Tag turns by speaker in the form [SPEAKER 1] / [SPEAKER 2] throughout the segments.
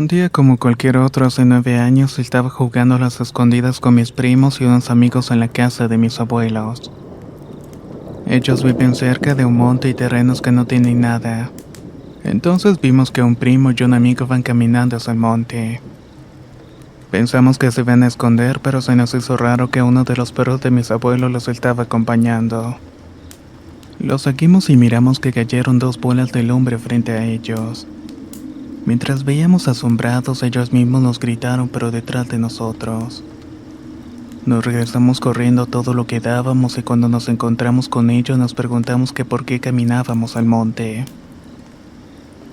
[SPEAKER 1] Un día como cualquier otro hace 9 años estaba jugando a las escondidas con mis primos y unos amigos en la casa de mis abuelos. Ellos viven cerca de un monte y terrenos que no tienen nada. Entonces vimos que un primo y un amigo van caminando hacia el monte. Pensamos que se iban a esconder, pero se nos hizo raro que uno de los perros de mis abuelos los estaba acompañando. Los seguimos y miramos que cayeron dos bolas de lumbre frente a ellos. Mientras veíamos asombrados, ellos mismos nos gritaron, pero detrás de nosotros. Nos regresamos corriendo todo lo que dábamos y cuando nos encontramos con ellos nos preguntamos que por qué caminábamos al monte.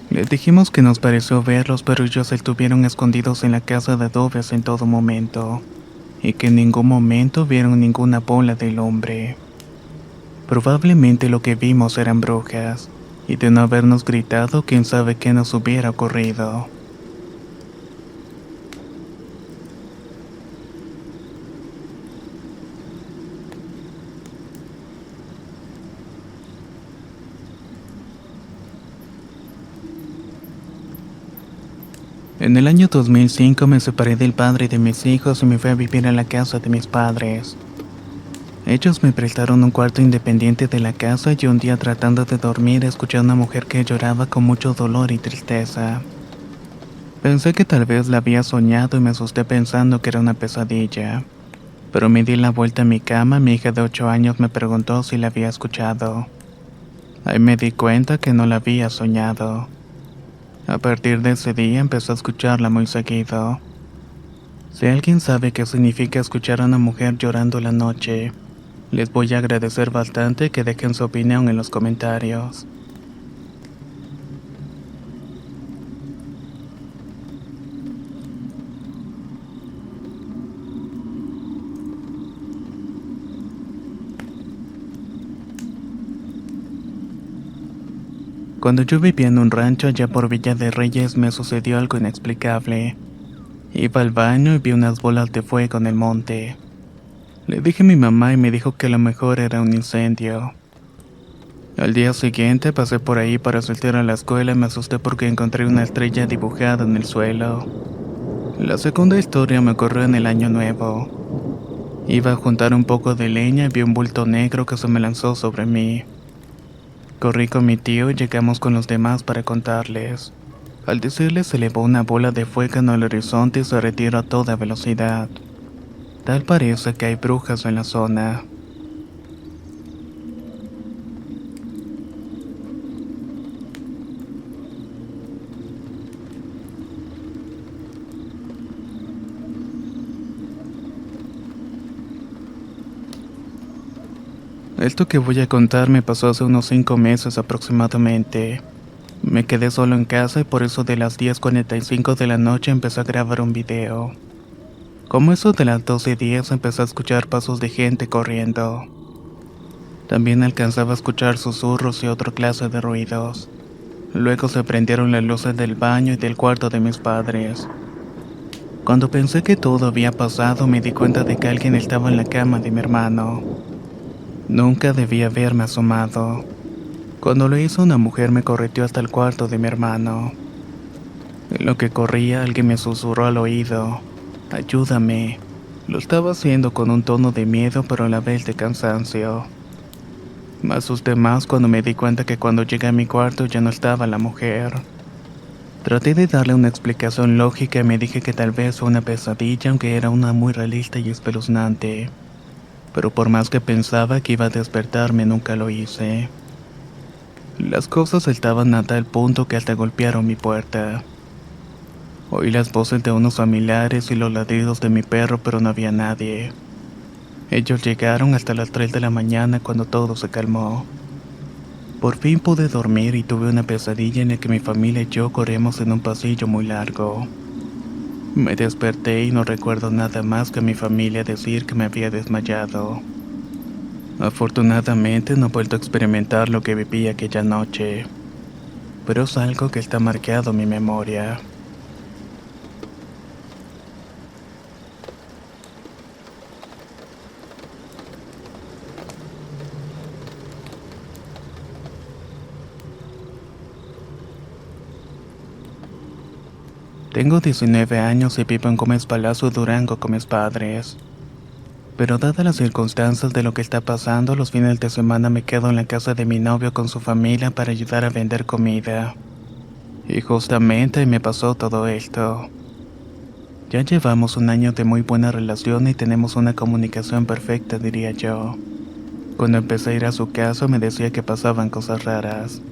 [SPEAKER 1] Les dijimos que nos pareció verlos, pero ellos estuvieron escondidos en la casa de adobes en todo momento, y que en ningún momento vieron ninguna bola del hombre. Probablemente lo que vimos eran brujas, y de no habernos gritado, quién sabe qué nos hubiera ocurrido. En el año 2005 me separé del padre de mis hijos y me fui a vivir a la casa de mis padres. Ellos me prestaron un cuarto independiente de la casa y un día tratando de dormir escuché a una mujer que lloraba con mucho dolor y tristeza. Pensé que tal vez la había soñado y me asusté pensando que era una pesadilla. Pero me di la vuelta a mi cama, mi hija de 8 años me preguntó si la había escuchado. Ahí me di cuenta que no la había soñado. A partir de ese día empecé a escucharla muy seguido. Si alguien sabe qué significa escuchar a una mujer llorando en la noche, les voy a agradecer bastante que dejen su opinión en los comentarios. Cuando yo vivía en un rancho allá por Villa de Reyes me sucedió algo inexplicable. Iba al baño y vi unas bolas de fuego en el monte. Le dije a mi mamá y me dijo que a lo mejor era un incendio. Al día siguiente pasé por ahí para asistir a la escuela y me asusté porque encontré una estrella dibujada en el suelo. La segunda historia me ocurrió en el año nuevo. Iba a juntar un poco de leña y vi un bulto negro que se me lanzó sobre mí. Corrí con mi tío y llegamos con los demás para contarles. Al decirles se elevó una bola de fuego en el horizonte y se retiró a toda velocidad. Tal parece que hay brujas en la zona. Esto que voy a contar me pasó hace unos 5 meses aproximadamente. Me quedé solo en casa y por eso de las 10:45 de la noche empecé a grabar un video. Como eso de las 12:10 empecé a escuchar pasos de gente corriendo. También alcanzaba a escuchar susurros y otra clase de ruidos. Luego se prendieron las luces del baño y del cuarto de mis padres. Cuando pensé que todo había pasado me di cuenta de que alguien estaba en la cama de mi hermano. Nunca debía haberme asomado. Cuando lo hizo una mujer me correteó hasta el cuarto de mi hermano. En lo que corría alguien me susurró al oído, ayúdame. Lo estaba haciendo con un tono de miedo pero a la vez de cansancio. Me asusté más cuando me di cuenta que cuando llegué a mi cuarto ya no estaba la mujer. Traté de darle una explicación lógica y me dije que tal vez fue una pesadilla aunque era una muy realista y espeluznante. Pero por más que pensaba que iba a despertarme nunca lo hice. Las cosas estaban a tal punto que hasta golpearon mi puerta. Oí las voces de unos familiares y los ladridos de mi perro, pero no había nadie. Ellos llegaron hasta las 3 de la mañana cuando todo se calmó. Por fin pude dormir y tuve una pesadilla en la que mi familia y yo corríamos en un pasillo muy largo. Me desperté y no recuerdo nada más que a mi familia decir que me había desmayado. Afortunadamente no he vuelto a experimentar lo que viví aquella noche, pero es algo que está marcado en mi memoria. Tengo 19 años y vivo en Gómez Palacio, Durango con mis padres. Pero dadas las circunstancias de lo que está pasando, los fines de semana me quedo en la casa de mi novio con su familia para ayudar a vender comida. Y justamente me pasó todo esto. Ya llevamos un año de muy buena relación y tenemos una comunicación perfecta, diría yo. Cuando empecé a ir a su casa me decía que pasaban cosas raras.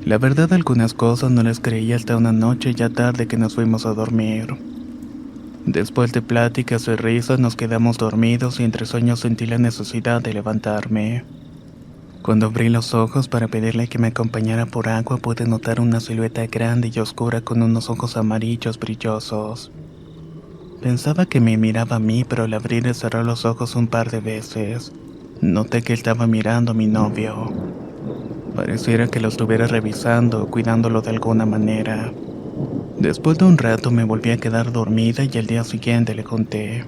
[SPEAKER 1] La verdad, algunas cosas no les creía hasta una noche ya tarde que nos fuimos a dormir. Después de pláticas y risas nos quedamos dormidos y entre sueños sentí la necesidad de levantarme. Cuando abrí los ojos para pedirle que me acompañara por agua pude notar una silueta grande y oscura con unos ojos amarillos brillosos. Pensaba que me miraba a mí, pero al abrir y cerrar los ojos un par de veces, noté que estaba mirando a mi novio. Pareciera que lo estuviera revisando o cuidándolo de alguna manera. Después de un rato me volví a quedar dormida y al día siguiente le conté.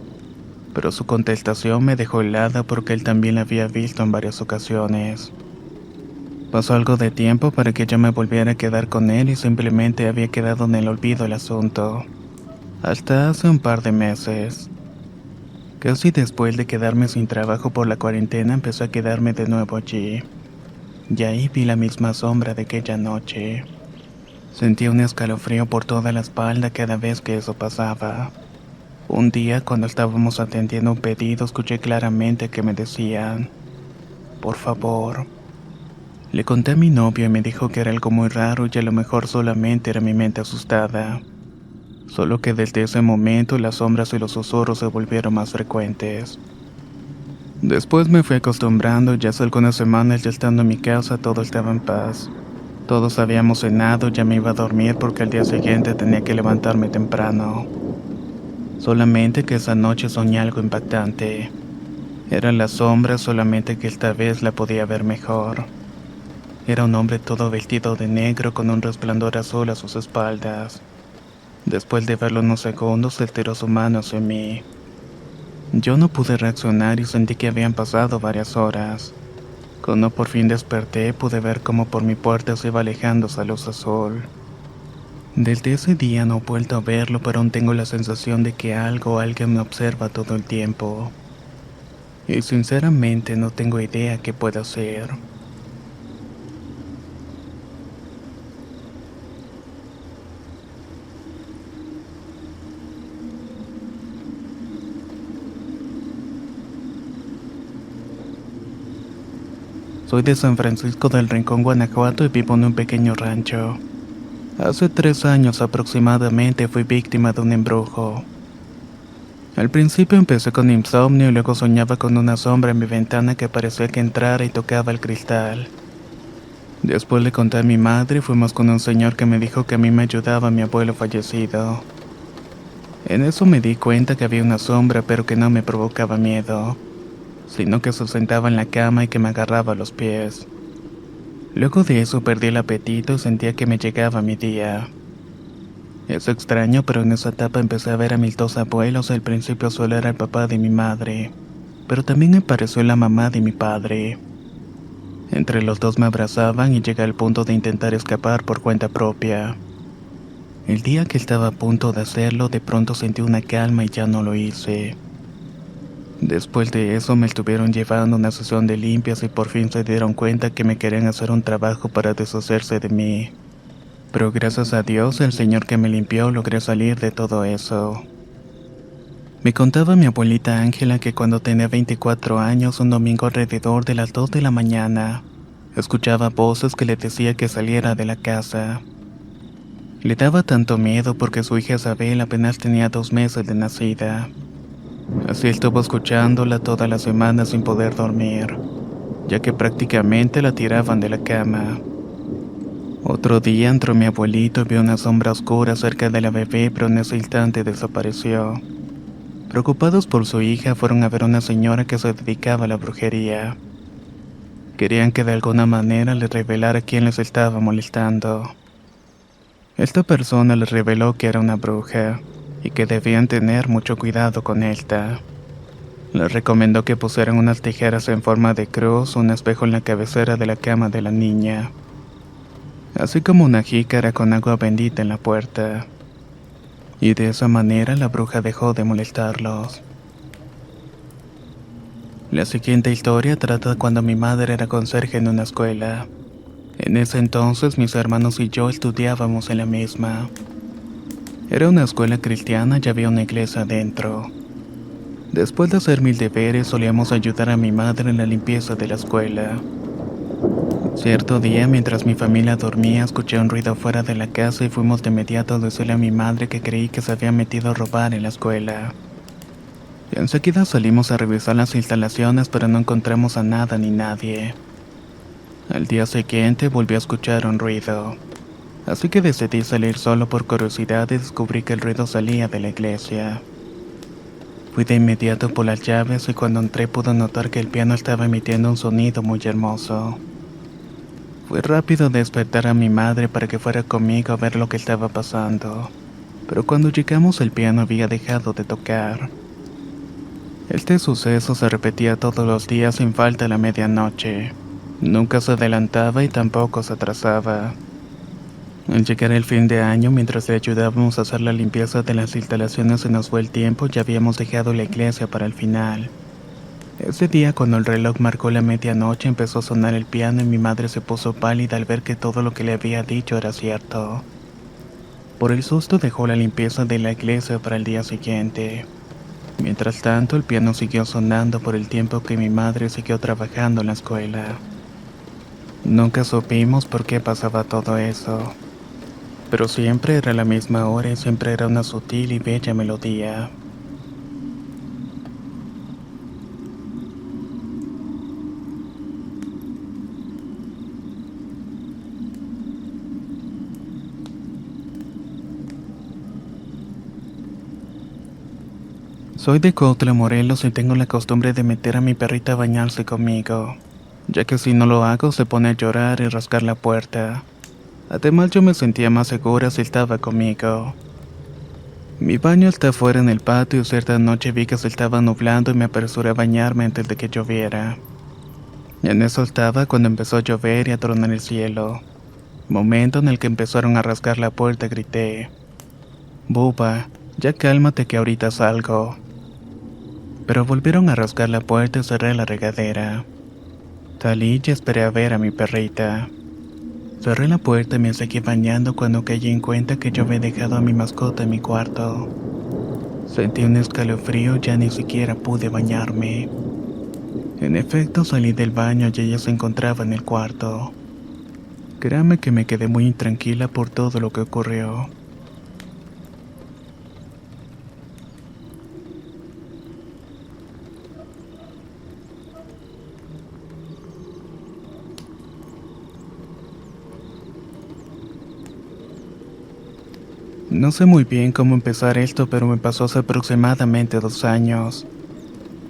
[SPEAKER 1] Pero su contestación me dejó helada porque él también la había visto en varias ocasiones. Pasó algo de tiempo para que yo me volviera a quedar con él y simplemente había quedado en el olvido el asunto. Hasta hace un par de meses. Casi después de quedarme sin trabajo por la cuarentena empecé a quedarme de nuevo allí. Y ahí vi la misma sombra de aquella noche. Sentí un escalofrío por toda la espalda cada vez que eso pasaba. Un día, cuando estábamos atendiendo un pedido, escuché claramente que me decían, por favor. Le conté a mi novio y me dijo que era algo muy raro y a lo mejor solamente era mi mente asustada. Solo que desde ese momento las sombras y los susurros se volvieron más frecuentes. Después me fui acostumbrando y hace algunas semanas ya estando en mi casa todo estaba en paz. Todos habíamos cenado, ya me iba a dormir porque al día siguiente tenía que levantarme temprano. Solamente que esa noche soñé algo impactante. Era la sombra, solamente que esta vez la podía ver mejor. Era un hombre todo vestido de negro con un resplandor azul a sus espaldas. Después de verlo unos segundos, estiró su mano hacia mí. Yo no pude reaccionar y sentí que habían pasado varias horas. Cuando por fin desperté, pude ver cómo por mi puerta se iba alejando esa luz azul. Desde ese día no he vuelto a verlo, pero aún tengo la sensación de que algo o alguien me observa todo el tiempo. Y sinceramente no tengo idea qué pueda hacer. Soy de San Francisco del Rincón, Guanajuato y vivo en un pequeño rancho. Hace 3 años aproximadamente fui víctima de un embrujo. Al principio empecé con insomnio y luego soñaba con una sombra en mi ventana que parecía que entrara y tocaba el cristal. Después le conté a mi madre y fuimos con un señor que me dijo que a mí me ayudaba mi abuelo fallecido. En eso me di cuenta que había una sombra pero que no me provocaba miedo, sino que se sentaba en la cama y que me agarraba los pies. Luego de eso perdí el apetito y sentía que me llegaba mi día. Es extraño, pero en esa etapa empecé a ver a mis dos abuelos. Al principio solo era el papá de mi madre, pero también me pareció la mamá de mi padre. Entre los dos me abrazaban y llegué al punto de intentar escapar por cuenta propia. El día que estaba a punto de hacerlo, de pronto sentí una calma y ya no lo hice. Después de eso me estuvieron llevando a una sesión de limpias y por fin se dieron cuenta que me querían hacer un trabajo para deshacerse de mí. Pero gracias a Dios, el señor que me limpió, logré salir de todo eso. Me contaba mi abuelita Ángela que cuando tenía 24 años, un domingo alrededor de las 2 de la mañana, escuchaba voces que le decía que saliera de la casa. Le daba tanto miedo porque su hija Isabel apenas tenía 2 meses de nacida. Así estuvo escuchándola toda la semana sin poder dormir, ya que prácticamente la tiraban de la cama. Otro día entró mi abuelito y vio una sombra oscura cerca de la bebé, pero en ese instante desapareció. Preocupados por su hija, fueron a ver a una señora que se dedicaba a la brujería. Querían que de alguna manera les revelara quién les estaba molestando. Esta persona les reveló que era una bruja y que debían tener mucho cuidado con esta. Les recomendó que pusieran unas tijeras en forma de cruz, un espejo en la cabecera de la cama de la niña, así como una jícara con agua bendita en la puerta. y de esa manera la bruja dejó de molestarlos. La siguiente historia trata cuando mi madre era conserje en una escuela. En ese entonces mis hermanos y yo estudiábamos en la misma. Era una escuela cristiana y había una iglesia adentro. Después de hacer mis deberes solíamos ayudar a mi madre en la limpieza de la escuela. Cierto día, mientras mi familia dormía, escuché un ruido fuera de la casa y fuimos de inmediato a decirle a mi madre que creí que se había metido a robar en la escuela. Enseguida salimos a revisar las instalaciones, pero no encontramos a nada ni nadie. Al día siguiente volví a escuchar un ruido, así que decidí salir solo por curiosidad y descubrí que el ruido salía de la iglesia. Fui de inmediato por las llaves y cuando entré pude notar que el piano estaba emitiendo un sonido muy hermoso. Fui rápido a despertar a mi madre para que fuera conmigo a ver lo que estaba pasando, pero cuando llegamos el piano había dejado de tocar. Este suceso se repetía todos los días sin falta a la medianoche. Nunca se adelantaba y tampoco se atrasaba. Al llegar el fin de año, mientras le ayudábamos a hacer la limpieza de las instalaciones, se nos fue el tiempo y habíamos dejado la iglesia para el final. Ese día, cuando el reloj marcó la medianoche, empezó a sonar el piano y mi madre se puso pálida al ver que todo lo que le había dicho era cierto. Por el susto dejó la limpieza de la iglesia para el día siguiente. Mientras tanto, el piano siguió sonando por el tiempo que mi madre siguió trabajando en la escuela. Nunca supimos por qué pasaba todo eso, pero siempre era la misma hora y siempre era una sutil y bella melodía. Soy de Cuautla, Morelos y tengo la costumbre de meter a mi perrita a bañarse conmigo, ya que si no lo hago se pone a llorar y rascar la puerta. Además yo me sentía más segura si estaba conmigo. Mi baño está afuera en el patio y cierta noche vi que se estaba nublando y me apresuré a bañarme antes de que lloviera. En eso estaba cuando empezó a llover y a tronar el cielo. Momento en el que empezaron a rascar la puerta grité: «Buba, ya cálmate que ahorita salgo». Pero volvieron a rascar la puerta y cerré la regadera. Salí y esperé a ver a mi perrita. Cerré la puerta y me seguí bañando cuando caí en cuenta que yo había dejado a mi mascota en mi cuarto. Sentí un escalofrío y ya ni siquiera pude bañarme. En efecto, salí del baño y ella se encontraba en el cuarto. Créame que me quedé muy intranquila por todo lo que ocurrió. No sé muy bien cómo empezar esto, pero me pasó hace aproximadamente 2 años.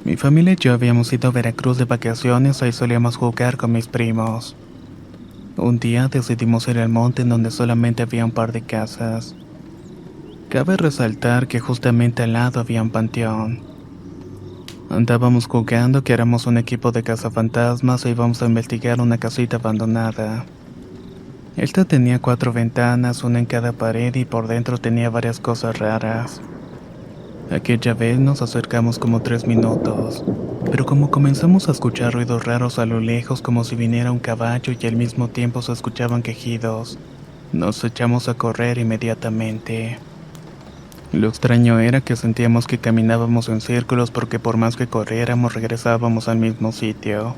[SPEAKER 1] Mi familia y yo habíamos ido a Veracruz de vacaciones, ahí solíamos jugar con mis primos. Un día decidimos ir al monte en donde solamente había un par de casas. Cabe resaltar que justamente al lado había un panteón. Andábamos jugando que éramos un equipo de cazafantasmas e íbamos a investigar una casita abandonada. Esta tenía 4 ventanas, una en cada pared y por dentro tenía varias cosas raras. Aquella vez nos acercamos como 3 minutos, pero como comenzamos a escuchar ruidos raros a lo lejos como si viniera un caballo y al mismo tiempo se escuchaban quejidos, nos echamos a correr inmediatamente. Lo extraño era que sentíamos que caminábamos en círculos porque por más que corriéramos regresábamos al mismo sitio,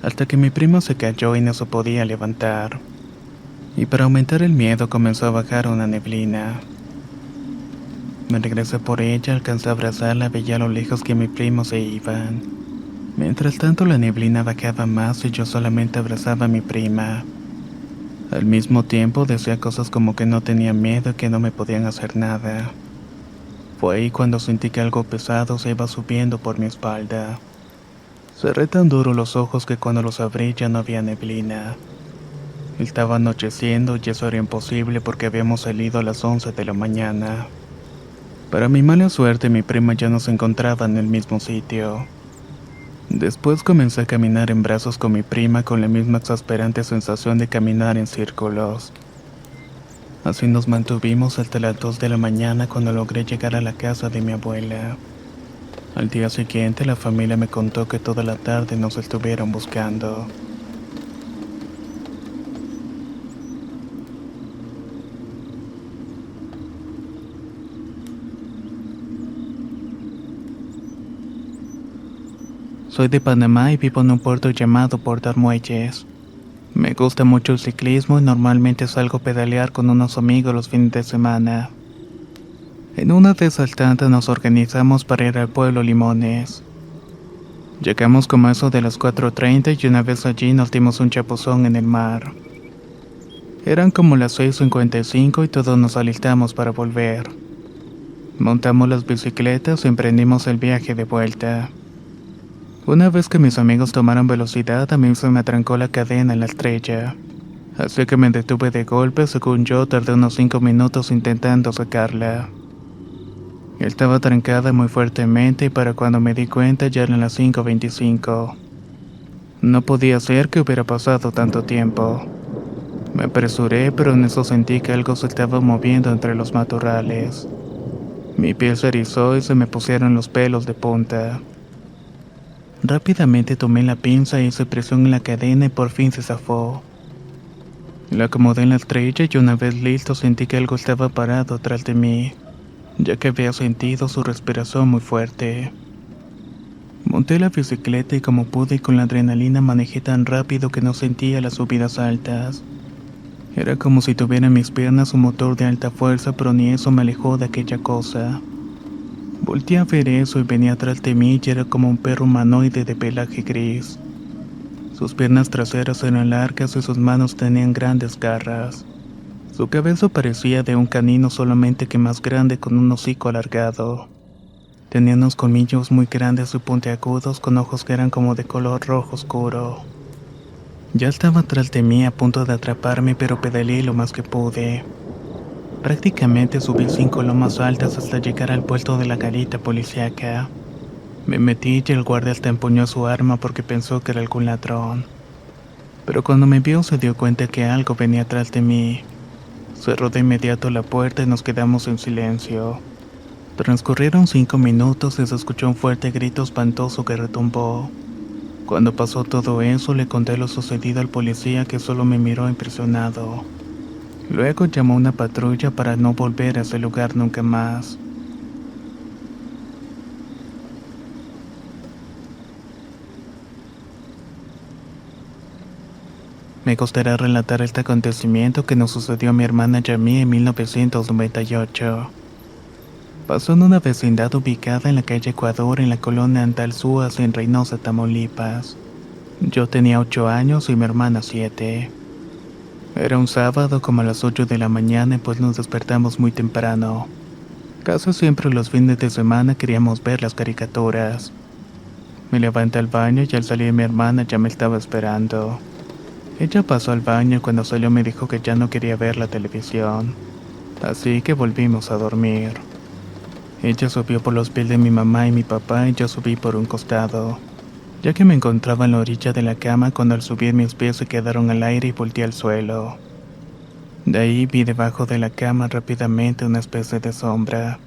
[SPEAKER 1] hasta que mi prima se cayó y no se podía levantar. Y para aumentar el miedo comenzó a bajar una neblina. Me regresé por ella, alcancé a abrazarla, veía a lo lejos que mis primos se iban. Mientras tanto la neblina bajaba más y yo solamente abrazaba a mi prima. Al mismo tiempo decía cosas como que no tenía miedo y que no me podían hacer nada. Fue ahí cuando sentí que algo pesado se iba subiendo por mi espalda. Cerré tan duro los ojos que cuando los abrí ya no había neblina. Estaba anocheciendo y eso era imposible porque habíamos salido a las 11 de la mañana. Para mi mala suerte, mi prima ya no se encontraba en el mismo sitio. Después comencé a caminar en brazos con mi prima con la misma exasperante sensación de caminar en círculos. Así nos mantuvimos hasta las 2 de la mañana cuando logré llegar a la casa de mi abuela. Al día siguiente la familia me contó que toda la tarde nos estuvieron buscando. Soy de Panamá y vivo en un puerto llamado Puerto Armuelles. Me gusta mucho el ciclismo y normalmente salgo a pedalear con unos amigos los fines de semana. En una de esas tantas nos organizamos para ir al pueblo Limones. Llegamos como a eso de las 4:30 y una vez allí nos dimos un chapuzón en el mar. Eran como las 6:55 y todos nos alistamos para volver. Montamos las bicicletas y emprendimos el viaje de vuelta. Una vez que mis amigos tomaron velocidad, a mí se me atrancó la cadena en la estrella. Así que me detuve de golpe, según yo tardé unos 5 minutos intentando sacarla. Estaba trancada muy fuertemente y para cuando me di cuenta ya eran las 5:25. No podía ser que hubiera pasado tanto tiempo. Me apresuré, pero en eso sentí que algo se estaba moviendo entre los matorrales. Mi piel se erizó y se me pusieron los pelos de punta. Rápidamente tomé la pinza e hice presión en la cadena y por fin se zafó. La acomodé en la estrella y una vez listo sentí que algo estaba parado atrás de mí, ya que había sentido su respiración muy fuerte. Monté la bicicleta y como pude con la adrenalina manejé tan rápido que no sentía las subidas altas. Era como si tuviera en mis piernas un motor de alta fuerza, pero ni eso me alejó de aquella cosa. Volté a ver eso y venía atrás de mí y era como un perro humanoide de pelaje gris. Sus piernas traseras eran largas y sus manos tenían grandes garras. Su cabeza parecía de un canino, solamente que más grande, con un hocico alargado. Tenía unos colmillos muy grandes y puntiagudos con ojos que eran como de color rojo oscuro. Ya estaba atrás de mí a punto de atraparme, pero pedaleé lo más que pude. Prácticamente subí 5 lomas altas hasta llegar al puerto de la garita policíaca. Me metí y el guardia hasta empuñó su arma porque pensó que era algún ladrón. Pero cuando me vio se dio cuenta que algo venía atrás de mí. Cerró de inmediato la puerta y nos quedamos en silencio. Transcurrieron 5 minutos y se escuchó un fuerte grito espantoso que retumbó. Cuando pasó todo eso le conté lo sucedido al policía, que solo me miró impresionado. Luego llamó a una patrulla para no volver a ese lugar nunca más. Me gustaría relatar este acontecimiento que nos sucedió a mi hermana y a mí en 1998. Pasó en una vecindad ubicada en la calle Ecuador, en la colonia Antalzúas, en Reynosa, Tamaulipas. Yo tenía 8 años y mi hermana 7. Era un sábado como a las 8 de la mañana y pues nos despertamos muy temprano. Casi siempre los fines de semana queríamos ver las caricaturas. Me levanté al baño y al salir mi hermana ya me estaba esperando. Ella pasó al baño y cuando salió me dijo que ya no quería ver la televisión. Así que volvimos a dormir. Ella subió por los pies de mi mamá y mi papá y yo subí por un costado, ya que me encontraba en la orilla de la cama cuando al subir mis pies se quedaron al aire y volteé al suelo. De ahí vi debajo de la cama rápidamente una especie de sombra.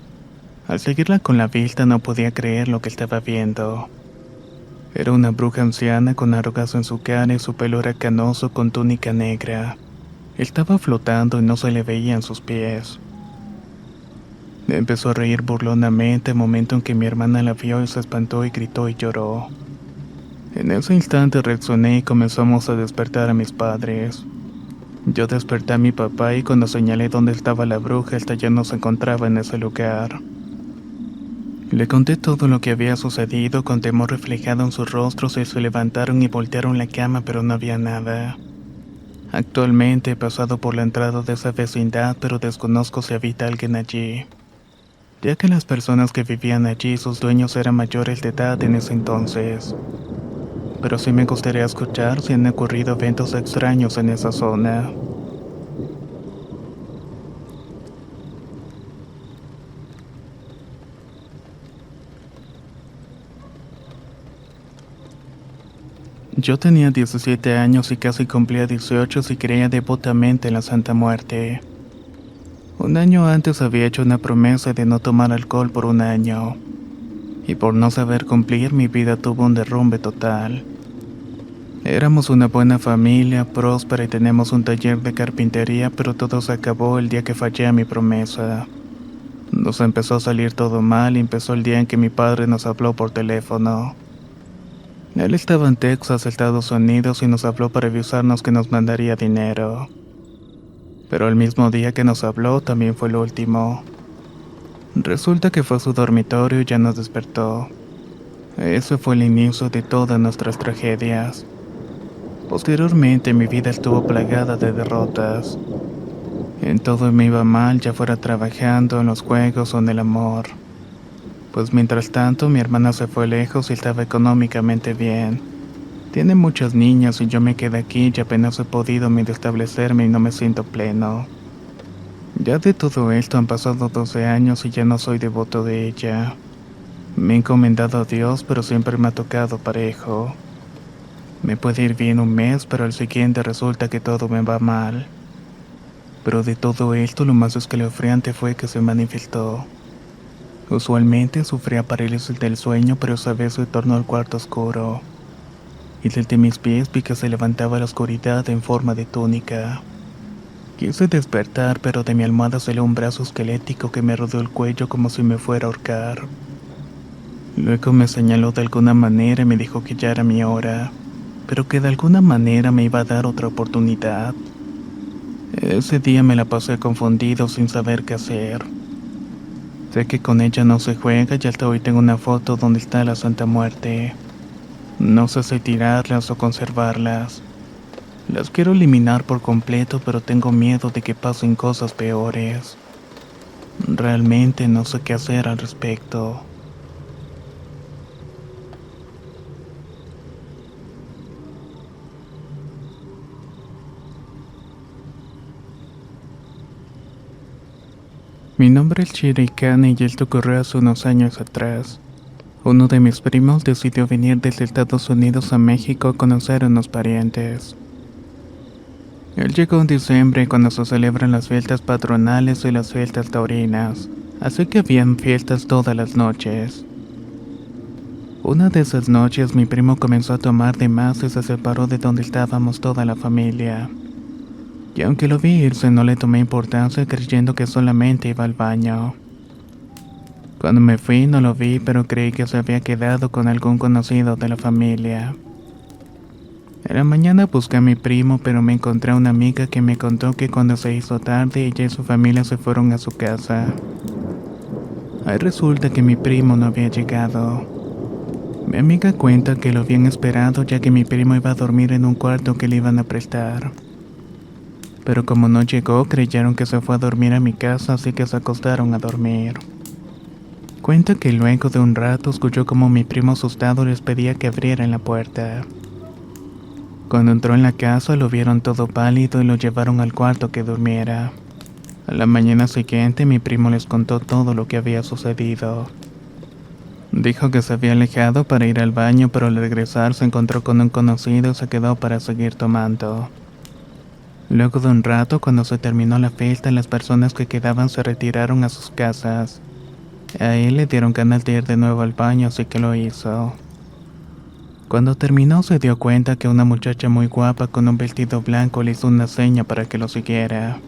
[SPEAKER 1] Al seguirla con la vista no podía creer lo que estaba viendo. Era una bruja anciana con arrugas en su cara y su pelo era canoso con túnica negra. Estaba flotando y no se le veían sus pies. Me empezó a reír burlonamente, momento en que mi hermana la vio y se espantó y gritó y lloró. En ese instante reaccioné y comenzamos a despertar a mis padres. Yo desperté a mi papá y cuando señalé dónde estaba la bruja, esta ya no se encontraba en ese lugar. Le conté todo lo que había sucedido con temor reflejado en sus rostros y se levantaron y voltearon la cama, pero no había nada. Actualmente he pasado por la entrada de esa vecindad, pero desconozco si habita alguien allí, ya que las personas que vivían allí, sus dueños eran mayores de edad en ese entonces. Pero sí me gustaría escuchar si han ocurrido eventos extraños en esa zona. Yo tenía 17 años y casi cumplía 18 y creía devotamente en la Santa Muerte. Un año antes había hecho una promesa de no tomar alcohol por un año, y por no saber cumplir mi vida tuvo un derrumbe total. Éramos una buena familia, próspera y teníamos un taller de carpintería, pero todo se acabó el día que fallé a mi promesa. Nos empezó a salir todo mal y empezó el día en que mi padre nos habló por teléfono. Él estaba en Texas, Estados Unidos, y nos habló para avisarnos que nos mandaría dinero. Pero el mismo día que nos habló también fue el último. Resulta que fue a su dormitorio y ya nos despertó. Ese fue el inicio de todas nuestras tragedias. Posteriormente mi vida estuvo plagada de derrotas. En todo me iba mal, ya fuera trabajando, en los juegos o en el amor. Pues mientras tanto mi hermana se fue lejos y estaba económicamente bien. Tiene muchas niñas y yo me quedé aquí y apenas he podido medio establecerme y no me siento pleno. Ya de todo esto han pasado 12 años y ya no soy devoto de ella. Me he encomendado a Dios, pero siempre me ha tocado parejo. Me puede ir bien un mes, pero al siguiente resulta que todo me va mal. Pero de todo esto lo más escalofriante fue que se manifestó. Usualmente sufría parálisis del sueño, pero esa vez se tornó al cuarto oscuro. Y desde mis pies vi que se levantaba la oscuridad en forma de túnica. Quise despertar, pero de mi almohada salió un brazo esquelético que me rodeó el cuello como si me fuera a ahorcar. Luego me señaló de alguna manera y me dijo que ya era mi hora, pero que de alguna manera me iba a dar otra oportunidad. Ese día me la pasé confundido sin saber qué hacer. Sé que con ella no se juega y hasta hoy tengo una foto donde está la Santa Muerte. No sé si tirarlas o conservarlas. Las quiero eliminar por completo, pero tengo miedo de que pasen cosas peores. Realmente no sé qué hacer al respecto. Mi nombre es Shirikane y esto ocurrió hace unos años atrás. Uno de mis primos decidió venir desde Estados Unidos a México a conocer a unos parientes. Él llegó en diciembre cuando se celebran las fiestas patronales y las fiestas taurinas, así que habían fiestas todas las noches. Una de esas noches mi primo comenzó a tomar de más y se separó de donde estábamos toda la familia. Y aunque lo vi irse no le tomé importancia creyendo que solamente iba al baño. Cuando me fui no lo vi, pero creí que se había quedado con algún conocido de la familia. En la mañana busqué a mi primo, pero me encontré a una amiga que me contó que cuando se hizo tarde ella y su familia se fueron a su casa. Ahí resulta que mi primo no había llegado. Mi amiga cuenta que lo habían esperado ya que mi primo iba a dormir en un cuarto que le iban a prestar. Pero como no llegó, creyeron que se fue a dormir a mi casa, así que se acostaron a dormir. Cuenta que luego de un rato escuchó como mi primo asustado les pedía que abrieran la puerta. Cuando entró en la casa lo vieron todo pálido y lo llevaron al cuarto que durmiera. A la mañana siguiente mi primo les contó todo lo que había sucedido. Dijo que se había alejado para ir al baño, pero al regresar se encontró con un conocido y se quedó para seguir tomando. Luego de un rato, cuando se terminó la fiesta, las personas que quedaban se retiraron a sus casas. A él le dieron ganas de ir de nuevo al baño, así que lo hizo. Cuando terminó se dio cuenta que una muchacha muy guapa con un vestido blanco le hizo una seña para que lo siguiera.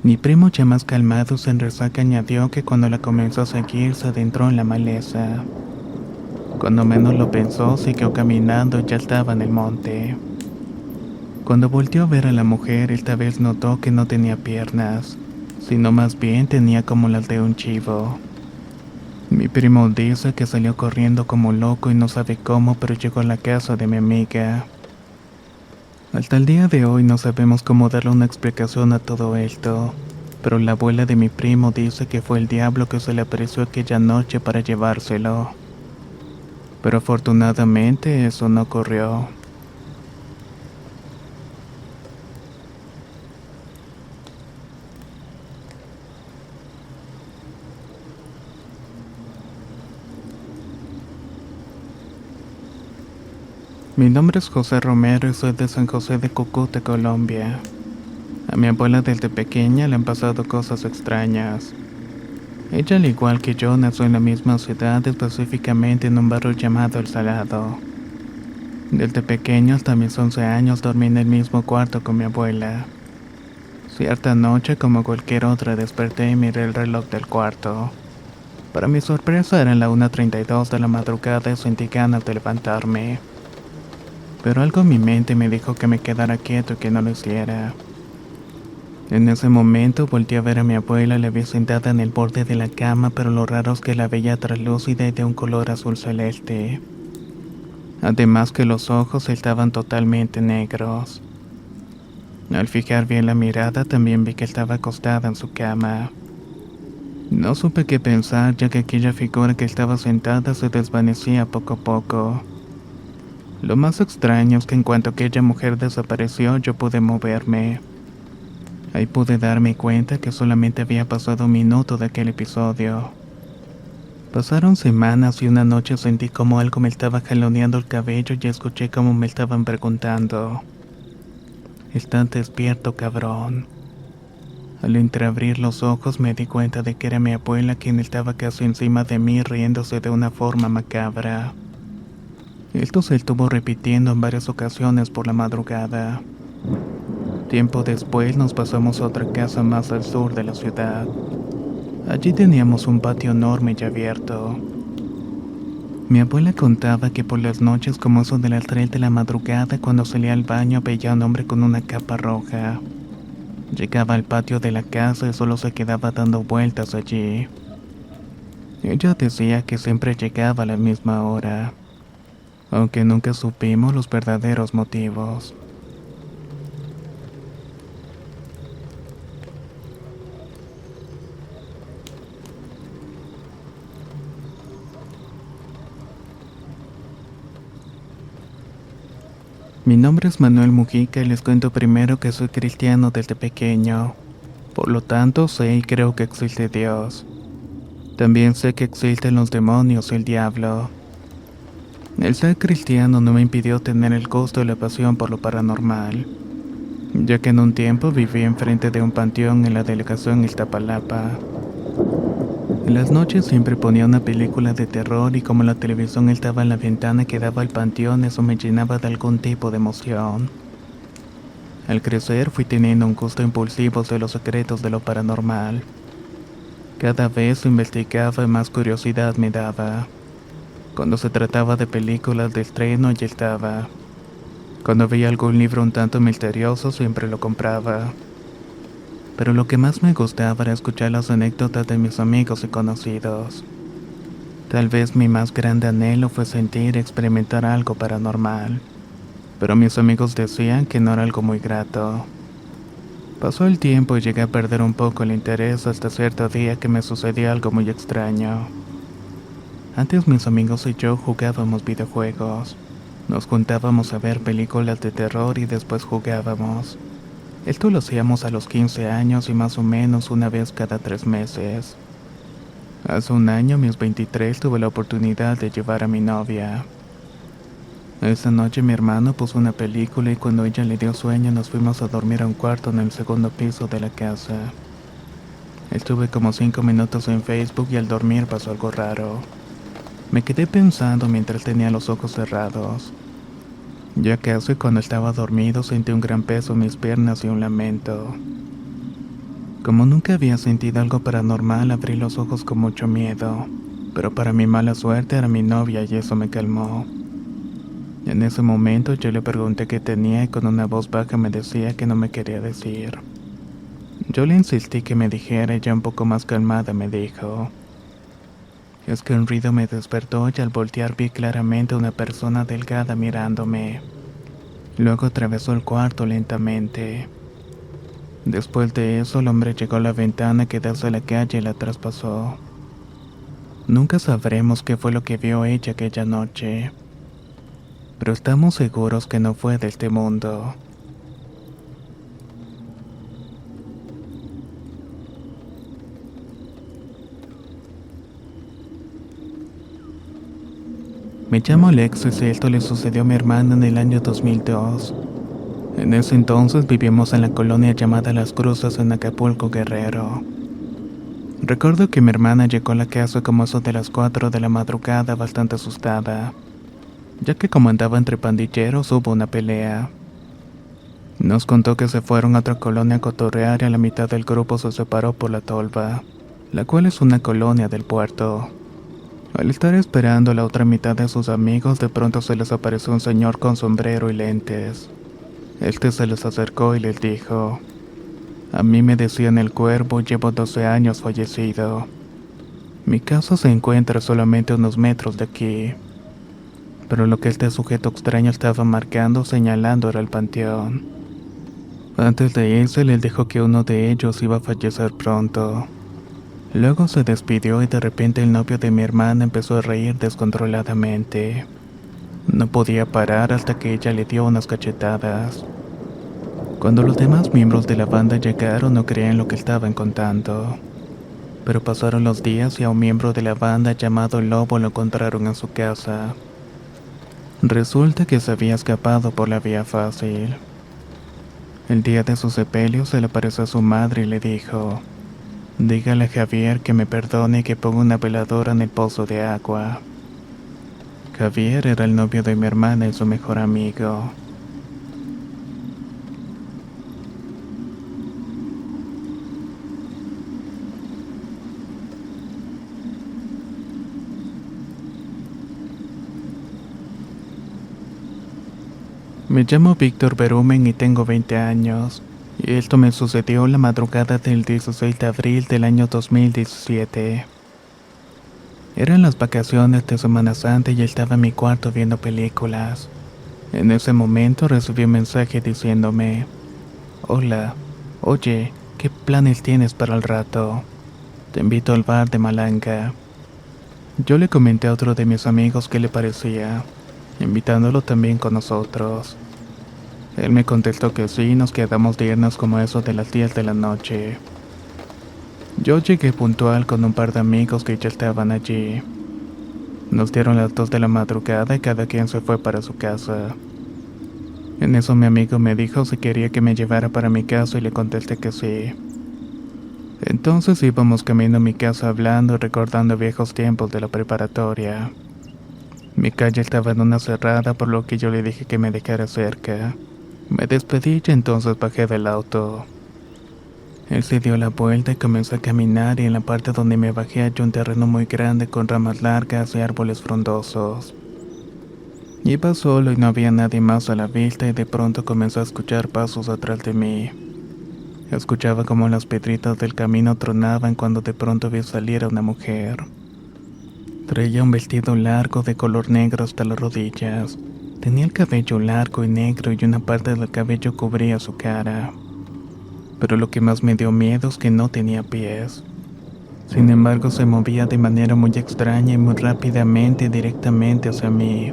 [SPEAKER 1] Mi primo, ya más calmado, sin resaca añadió que cuando la comenzó a seguir se adentró en la maleza. Cuando menos lo pensó, siguió caminando y ya estaba en el monte. Cuando volteó a ver a la mujer, esta vez notó que no tenía piernas, sino más bien tenía como las de un chivo. Mi primo dice que salió corriendo como loco y no sabe cómo, pero llegó a la casa de mi amiga. Hasta el día de hoy no sabemos cómo darle una explicación a todo esto, pero la abuela de mi primo dice que fue el diablo que se le apareció aquella noche para llevárselo. Pero afortunadamente eso no ocurrió. Mi nombre es José Romero y soy de San José de Cúcuta, Colombia. A mi abuela desde pequeña le han pasado cosas extrañas. Ella, al igual que yo, nació en la misma ciudad, específicamente en un barrio llamado El Salado. Desde pequeño hasta mis 11 años dormí en el mismo cuarto con mi abuela. Cierta noche, como cualquier otra, desperté y miré el reloj del cuarto. Para mi sorpresa eran las 1:32 de la madrugada y sentí ganas de levantarme. Pero algo en mi mente me dijo que me quedara quieto y que no lo hiciera. En ese momento volteé a ver a mi abuela, la vi sentada en el borde de la cama, pero lo raro es que la veía translúcida y de un color azul celeste. Además que los ojos estaban totalmente negros. Al fijar bien la mirada también vi que estaba acostada en su cama. No supe qué pensar, ya que aquella figura que estaba sentada se desvanecía poco a poco. Lo más extraño es que en cuanto aquella mujer desapareció yo pude moverme. Ahí pude darme cuenta que solamente había pasado un minuto de aquel episodio. Pasaron semanas y una noche sentí como algo me estaba jaloneando el cabello y escuché como me estaban preguntando: ¿estás despierto, cabrón? Al entreabrir los ojos me di cuenta de que era mi abuela quien estaba casi encima de mí riéndose de una forma macabra. Esto se estuvo repitiendo en varias ocasiones por la madrugada. Tiempo después nos pasamos a otra casa más al sur de la ciudad. Allí teníamos un patio enorme y abierto. Mi abuela contaba que por las noches, como eso de las 3 de la madrugada, cuando salía al baño veía a un hombre con una capa roja. Llegaba al patio de la casa y solo se quedaba dando vueltas allí. Ella decía que siempre llegaba a la misma hora, aunque nunca supimos los verdaderos motivos. Mi nombre es Manuel Mujica y les cuento primero que soy cristiano desde pequeño. Por lo tanto, sé y creo que existe Dios. También sé que existen los demonios y el diablo. El ser cristiano no me impidió tener el gusto y la pasión por lo paranormal, ya que en un tiempo viví enfrente de un panteón en la delegación Iztapalapa. En las noches siempre ponía una película de terror y como la televisión estaba en la ventana que daba al panteón, eso me llenaba de algún tipo de emoción. Al crecer fui teniendo un gusto impulsivo de los secretos de lo paranormal. Cada vez investigaba y más curiosidad me daba. Cuando se trataba de películas de estreno ya estaba. Cuando veía algún libro un tanto misterioso siempre lo compraba. Pero lo que más me gustaba era escuchar las anécdotas de mis amigos y conocidos. Tal vez mi más grande anhelo fue sentir y experimentar algo paranormal, pero mis amigos decían que no era algo muy grato. Pasó el tiempo y llegué a perder un poco el interés hasta cierto día que me sucedió algo muy extraño. Antes mis amigos y yo jugábamos videojuegos. Nos juntábamos a ver películas de terror y después jugábamos. Esto lo hacíamos a los 15 años y más o menos una vez cada 3 meses. Hace un año, mis 23, tuve la oportunidad de llevar a mi novia. Esa noche mi hermano puso una película y cuando ella le dio sueño nos fuimos a dormir a un cuarto en el segundo piso de la casa. Estuve como 5 minutos en Facebook y al dormir pasó algo raro. Me quedé pensando mientras tenía los ojos cerrados. Ya casi cuando estaba dormido sentí un gran peso en mis piernas y un lamento. Como nunca había sentido algo paranormal, abrí los ojos con mucho miedo, pero para mi mala suerte era mi novia y eso me calmó. En ese momento yo le pregunté qué tenía y con una voz baja me decía que no me quería decir. Yo le insistí que me dijera y ya un poco más calmada me dijo: es que un ruido me despertó y al voltear vi claramente a una persona delgada mirándome. Luego atravesó el cuarto lentamente. Después de eso, el hombre llegó a la ventana que da hacia la calle y la traspasó. Nunca sabremos qué fue lo que vio ella aquella noche, pero estamos seguros que no fue de este mundo. Me llamo Alexis y esto le sucedió a mi hermana en el año 2002. En ese entonces vivíamos en la colonia llamada Las Cruces en Acapulco, Guerrero. Recuerdo que mi hermana llegó a la casa como eso de las 4 de la madrugada bastante asustada, ya que como andaba entre pandilleros hubo una pelea. Nos contó que se fueron a otra colonia a cotorrear y a la mitad del grupo se separó por la tolva, la cual es una colonia del puerto. Al estar esperando a la otra mitad de sus amigos, de pronto se les apareció un señor con sombrero y lentes. Este se les acercó y les dijo: a mí me decían el Cuervo, llevo 12 años fallecido. Mi casa se encuentra solamente a unos metros de aquí. Pero lo que este sujeto extraño estaba marcando, señalando, era el panteón. Antes de irse, les dijo que uno de ellos iba a fallecer pronto. Luego se despidió y de repente el novio de mi hermana empezó a reír descontroladamente. No podía parar hasta que ella le dio unas cachetadas. Cuando los demás miembros de la banda llegaron, no creían lo que estaban contando. Pero pasaron los días y a un miembro de la banda llamado Lobo lo encontraron en su casa. Resulta que se había escapado por la vía fácil. El día de su sepelio se le apareció a su madre y le dijo: dígale a Javier que me perdone y que ponga una veladora en el pozo de agua. Javier era el novio de mi hermana y su mejor amigo. Me llamo Víctor Berumen y tengo 20 años, y esto me sucedió la madrugada del 16 de abril del año 2017. Eran las vacaciones de Semana Santa y estaba en mi cuarto viendo películas. En ese momento recibí un mensaje diciéndome: hola, oye, ¿qué planes tienes para el rato? Te invito al bar de Malanga. Yo le comenté a otro de mis amigos qué le parecía, invitándolo también con nosotros. Él me contestó que sí, y nos quedamos de irnos como eso de las 10 de la noche. Yo llegué puntual con un par de amigos que ya estaban allí. Nos dieron las 2 de la madrugada y cada quien se fue para su casa. En eso mi amigo me dijo si quería que me llevara para mi casa y le contesté que sí. Entonces íbamos camino a mi casa hablando y recordando viejos tiempos de la preparatoria. Mi calle estaba en una cerrada, por lo que yo le dije que me dejara cerca. Me despedí y entonces bajé del auto. Él se dio la vuelta y comenzó a caminar, y en la parte donde me bajé hallé un terreno muy grande con ramas largas y árboles frondosos. Iba solo y no había nadie más a la vista, y de pronto comenzó a escuchar pasos atrás de mí. Escuchaba como las piedritas del camino tronaban cuando de pronto vi salir a una mujer. Traía un vestido largo de color negro hasta las rodillas. Tenía el cabello largo y negro y una parte del cabello cubría su cara. Pero lo que más me dio miedo es que no tenía pies. Sin embargo, se movía de manera muy extraña y muy rápidamente directamente hacia mí.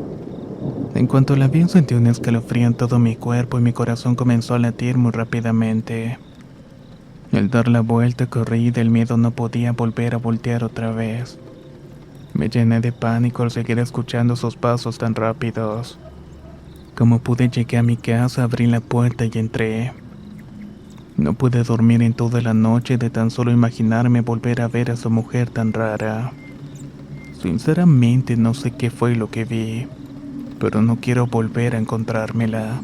[SPEAKER 1] En cuanto la vi, sentí un escalofrío en todo mi cuerpo y mi corazón comenzó a latir muy rápidamente. Al dar la vuelta corrí y del miedo no podía volver a voltear otra vez. Me llené de pánico al seguir escuchando sus pasos tan rápidos. Como pude, llegué a mi casa, abrí la puerta y entré. No pude dormir en toda la noche de tan solo imaginarme volver a ver a esa mujer tan rara. Sinceramente no sé qué fue lo que vi, pero no quiero volver a encontrármela.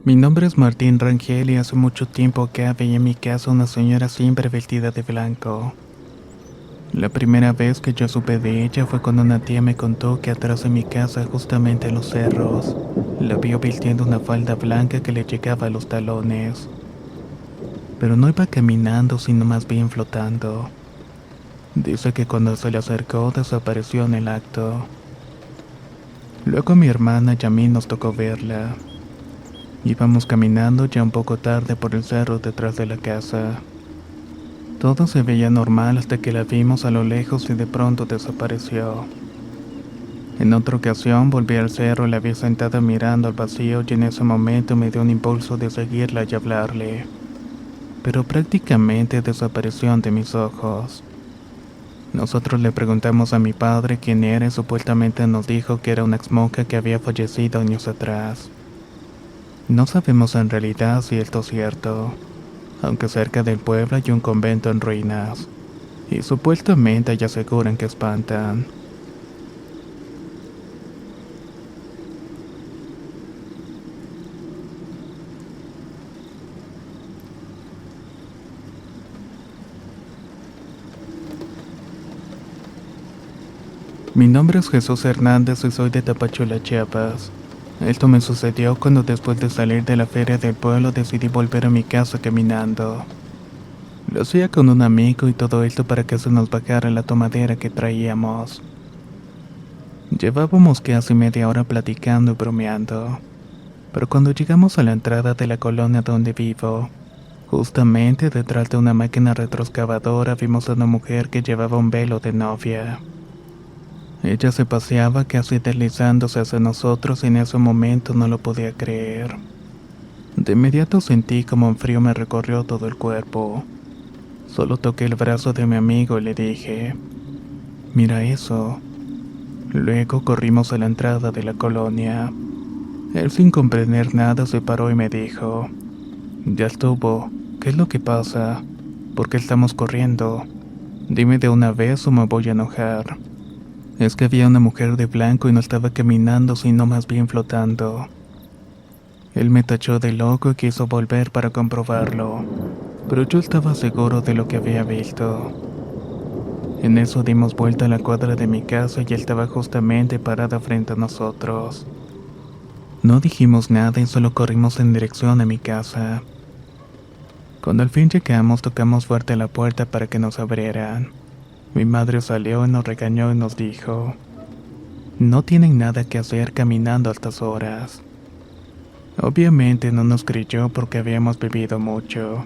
[SPEAKER 1] Mi nombre es Martín Rangel y hace mucho tiempo que veía en mi casa una señora siempre vestida de blanco. La primera vez que yo supe de ella fue cuando una tía me contó que atrás de mi casa, justamente en los cerros, la vio vistiendo una falda blanca que le llegaba a los talones. Pero no iba caminando, sino más bien flotando. Dice que cuando se le acercó desapareció en el acto. Luego mi hermana y a mí nos tocó verla. Íbamos caminando ya un poco tarde por el cerro detrás de la casa. Todo se veía normal hasta que la vimos a lo lejos y de pronto desapareció. En otra ocasión volví al cerro y la vi sentada mirando al vacío y en ese momento me dio un impulso de seguirla y hablarle, pero prácticamente desapareció ante mis ojos. Nosotros le preguntamos a mi padre quién era y supuestamente nos dijo que era una exmonja que había fallecido años atrás. No sabemos en realidad si esto es cierto, aunque cerca del pueblo hay un convento en ruinas, y supuestamente allá aseguran que espantan. Mi nombre es Jesús Hernández y soy de Tapachula, Chiapas. Esto me sucedió cuando después de salir de la feria del pueblo decidí volver a mi casa caminando. Lo hacía con un amigo y todo esto para que se nos bajara la tomadera que traíamos. Llevábamos casi media hora platicando y bromeando, pero cuando llegamos a la entrada de la colonia donde vivo, justamente detrás de una máquina retroexcavadora vimos a una mujer que llevaba un velo de novia. Ella se paseaba casi deslizándose hacia nosotros y en ese momento no lo podía creer. De inmediato sentí como un frío me recorrió todo el cuerpo. Solo toqué el brazo de mi amigo y le dije, mira eso. Luego corrimos a la entrada de la colonia. Él sin comprender nada se paró y me dijo, ya estuvo, ¿qué es lo que pasa? ¿Por qué estamos corriendo? Dime de una vez o me voy a enojar. Es que había una mujer de blanco y no estaba caminando sino más bien flotando. Él me tachó de loco y quiso volver para comprobarlo, pero yo estaba seguro de lo que había visto. En eso dimos vuelta a la cuadra de mi casa y él estaba justamente parada frente a nosotros. No dijimos nada y solo corrimos en dirección a mi casa. Cuando al fin llegamos tocamos fuerte la puerta para que nos abrieran. Mi madre salió y nos regañó y nos dijo, no tienen nada que hacer caminando a estas horas. Obviamente no nos creyó porque habíamos bebido mucho,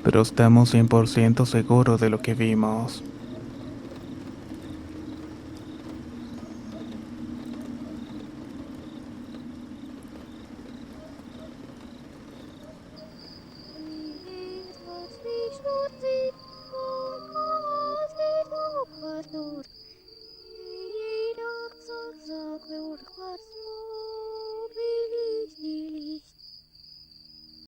[SPEAKER 1] pero estamos 100% seguros de lo que vimos.